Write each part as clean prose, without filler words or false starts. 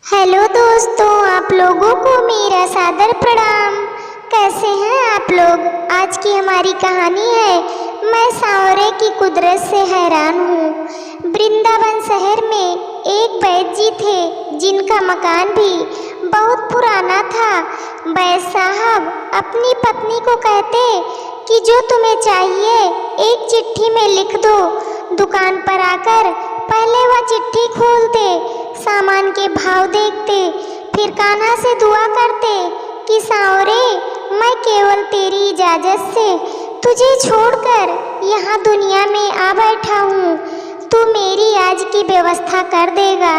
Hello दोस्तों, आप लोगों को मेरा सादर प्रणाम। कैसे हैं आप लोग? आज की हमारी कहानी है मैं सांवरे की कुदरत से हैरान हूँ। वृंदावन शहर में एक वैद्य जी थे जिनका मकान भी बहुत पुराना था। वैद्य साहब अपनी पत्नी को कहते कि जो तुम्हें चाहिए एक चिट्ठी में लिख दो। दुकान पर आकर पहले वह चिट्ठी खोलते, सामान के भाव देखते, फिर कान्हा से दुआ करते कि सांवरे, मैं केवल तेरी इजाज़त से तुझे छोड़कर यहाँ दुनिया में आ बैठा हूँ। तू मेरी आज की व्यवस्था कर देगा,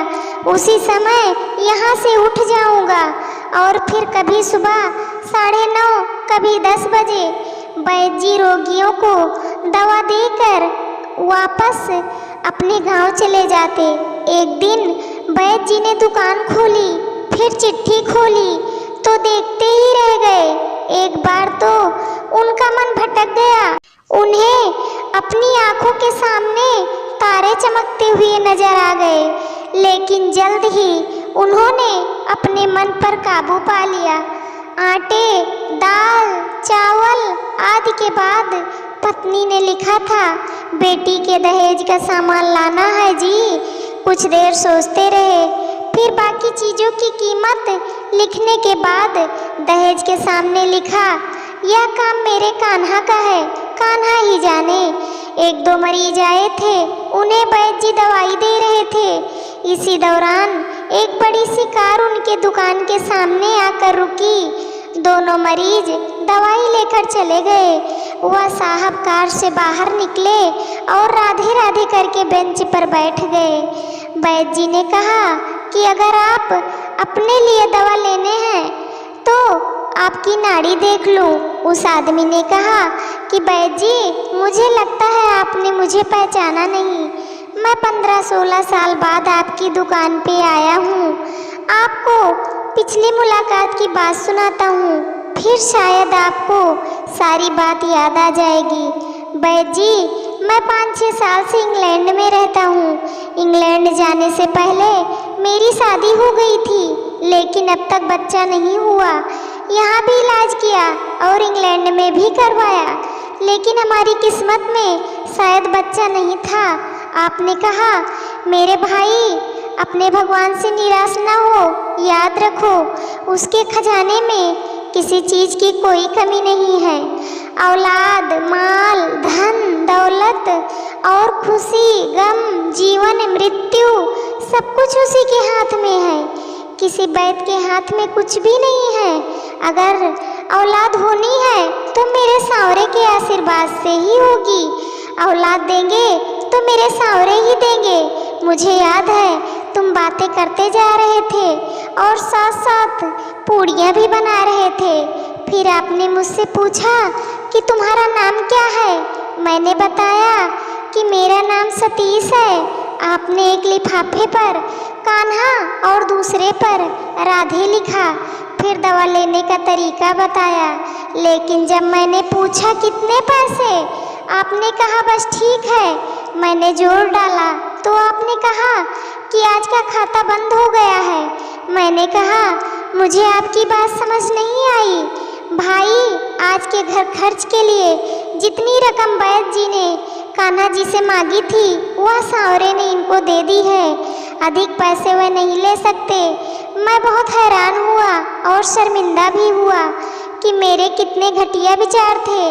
उसी समय यहाँ से उठ जाऊँगा और फिर कभी सुबह 9:30 कभी 10 बजे वैद्य जी रोगियों को दवा देकर वापस अपने गांव चले जाते। एक दिन वैद्य जी ने दुकान खोली, फिर चिट्ठी खोली तो देखते ही रह गए। एक बार तो उनका मन भटक गया। उन्हें अपनी आंखों के सामने तारे चमकते हुए नजर आ गए, लेकिन जल्द ही उन्होंने अपने मन पर काबू पा लिया। आटे, दाल, चावल आदि के बाद पत्नी ने लिखा था, बेटी के दहेज का सामान लाना है जी। कुछ देर सोचते रहे, फिर बाकी चीज़ों की कीमत लिखने के बाद दहेज के सामने लिखा, यह काम मेरे कान्हा का है, कान्हा ही जाने। 1-2 मरीज आए थे, उन्हें वैद्य जी दवाई दे रहे थे। इसी दौरान एक बड़ी सी कार उनके दुकान के सामने आकर रुकी। दोनों मरीज दवाई लेकर चले गए। वह साहब कार से बाहर निकले और राधे राधे करके बेंच पर बैठ गए। वैद्य जी ने कहा कि अगर आप अपने लिए दवा लेने हैं तो आपकी नाड़ी देख लूं। उस आदमी ने कहा कि वैद्य जी, मुझे लगता है आपने मुझे पहचाना नहीं। मैं 15-16 साल बाद आपकी दुकान पे आया हूँ। आपको पिछली मुलाकात की बात सुनाता हूँ, फिर शायद आपको सारी बात याद आ जाएगी। वैद्य जी, मैं 5-6 साल से इंग्लैंड में रहता हूँ। इंग्लैंड जाने से पहले मेरी शादी हो गई थी, लेकिन अब तक बच्चा नहीं हुआ। यहाँ भी इलाज किया और इंग्लैंड में भी करवाया, लेकिन हमारी किस्मत में शायद बच्चा नहीं था। आपने कहा, मेरे भाई, अपने भगवान से निराश न हो, याद रखो उसके खजाने में किसी चीज़ की कोई कमी नहीं है। औलाद, माल, धन, दौलत और खुशी, गम, जीवन, मृत्यु सब कुछ उसी के हाथ में है। किसी वैद्य के हाथ में कुछ भी नहीं है। अगर औलाद होनी है तो मेरे सांवरे के आशीर्वाद से ही होगी। औलाद देंगे तो मेरे सांवरे ही देंगे। मुझे याद है तुम बातें करते जा रहे थे और साथ साथ पूड़ियाँ भी बना रहे थे। फिर आपने मुझसे पूछा कि तुम्हारा नाम क्या है। मैंने बताया कि मेरा नाम सतीश है। आपने एक लिफाफे पर कान्हा और दूसरे पर राधे लिखा। फिर दवा लेने का तरीका बताया, लेकिन जब मैंने पूछा कितने पैसे, आपने कहा बस ठीक है। मैंने जोर डाला तो आपने कहा कि आज का खाता बंद हो गया है। मैंने कहा, मुझे आपकी बात समझ नहीं आई भाई। आज के घर खर्च के लिए जितनी रकम वैद्य जी ने कान्हा जी से मांगी थी, वह सांवरे ने इनको दे दी है। अधिक पैसे वह नहीं ले सकते। मैं बहुत हैरान हुआ और शर्मिंदा भी हुआ कि मेरे कितने घटिया विचार थे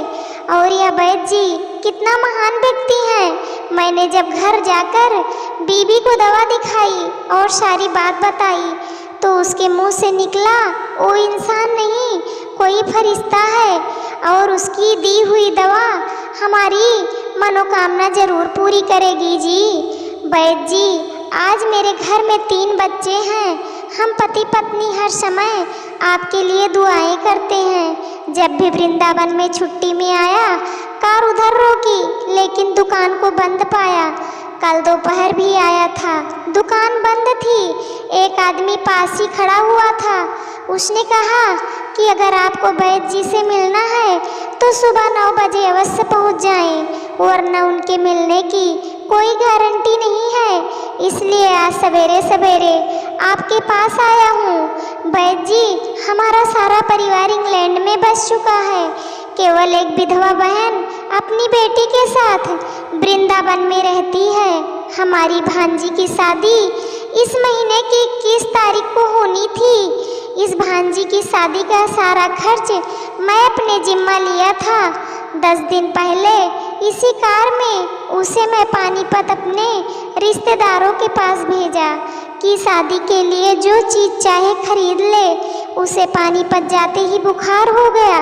और यह वैद्य जी कितना महान व्यक्ति हैं। मैंने जब घर जाकर बीबी को दवा दिखाई और सारी बात बताई तो उसके मुंह से निकला, वो इंसान नहीं, कोई फरिश्ता है और उसकी दी हुई दवा हमारी मनोकामना जरूर पूरी करेगी जी। वैद्य जी, आज मेरे घर में 3 बच्चे हैं। हम पति पत्नी हर समय आपके लिए दुआएं करते हैं। जब भी वृंदावन में छुट्टी में आया, कार उधर रोकी, लेकिन दुकान को बंद पाया। कल दोपहर भी आया था, दुकान बंद थी। एक आदमी पास ही खड़ा हुआ था। उसने कहा कि अगर आपको वैद्य जी से मिलना है तो सुबह 9 बजे अवश्य पहुंच जाएं, वरना उनके मिलने की कोई गारंटी नहीं है, इसलिए आज सवेरे सवेरे आपके पास आया हूँ। वैद्य जी, हमारा सारा परिवार इंग्लैंड में बस चुका है। केवल एक विधवा बहन अपनी बेटी के साथ वृंदावन में रहती है। हमारी भांजी की शादी इस महीने की 21 तारीख को होनी थी। इस भांजी की शादी का सारा खर्च मैं अपने जिम्मा लिया था। 10 दिन पहले इसी कार में उसे मैं पानीपत अपने रिश्तेदारों के पास भेजा कि शादी के लिए जो चीज़ चाहे खरीद ले। उसे पानीपत जाते ही बुखार हो गया,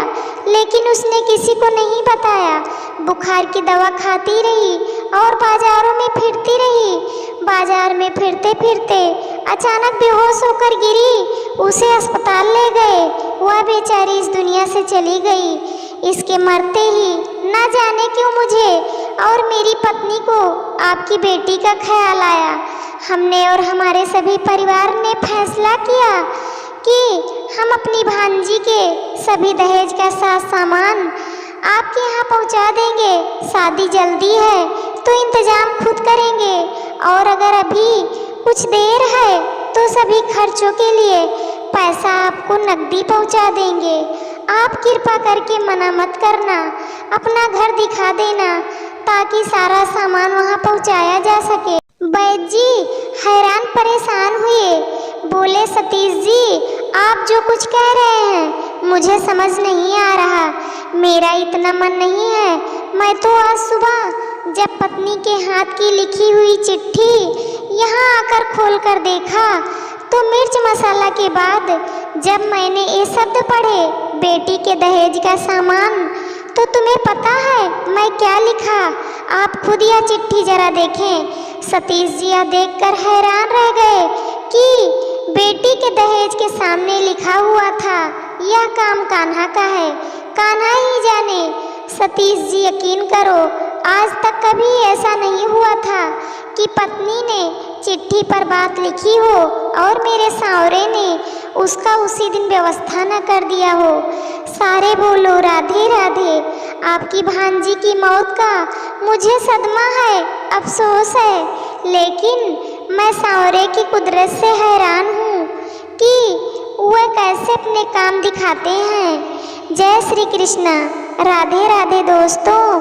लेकिन उसने किसी को नहीं बताया। बुखार की दवा खाती रही और बाजारों में फिरती रही। बाजार में फिरते फिरते अचानक बेहोश होकर गिरी। उसे अस्पताल ले गए। वह बेचारी इस दुनिया से चली गई। इसके मरते ही न जाने क्यों मुझे और मेरी पत्नी को आपकी बेटी का ख्याल आया। हमने और हमारे सभी परिवार ने फैसला किया कि हम अपनी भांजी के सभी दहेज का सामान आपके यहाँ पहुँचा देंगे। शादी जल्दी है तो इंतजाम खुद करेंगे, और अगर अभी कुछ देर है तो सभी खर्चों के लिए पैसा आपको नकदी पहुँचा देंगे। आप कृपा करके मना मत करना, अपना घर दिखा देना ताकि सारा सामान वहाँ पहुँचाया जा सके। वैद्य जी हैरान परेशान हुए, बोले सतीश जी, आप जो कुछ कह रहे हैं मुझे समझ नहीं आ रहा। मेरा इतना मन नहीं है। मैं तो आज सुबह जब पत्नी के हाथ की लिखी हुई चिट्ठी यहाँ आकर खोल कर देखा तो मिर्च मसाला के बाद जब मैंने ये शब्द पढ़े, बेटी के दहेज का सामान, तो तुम्हें पता है मैं क्या लिखा? आप खुद यह चिट्ठी जरा देखें। सतीश जी यह देखकर हैरान रह गए कि बेटी के दहेज के सामने लिखा हुआ था, यह काम कान्हा का है, कान्हा ही जाने। सतीश जी यकीन करो, आज तक कभी ऐसा नहीं हुआ था कि पत्नी ने चिट्ठी पर बात लिखी हो और मेरे सावरे ने उसका उसी दिन व्यवस्था न कर दिया हो। सारे बोलो राधे राधे। आपकी भांजी की मौत का मुझे सदमा है, अफसोस है, लेकिन मैं सावरे की कुदरत से हैरान हूँ कि वह कैसे अपने काम दिखाते हैं। जय श्री कृष्णा। राधे राधे दोस्तों।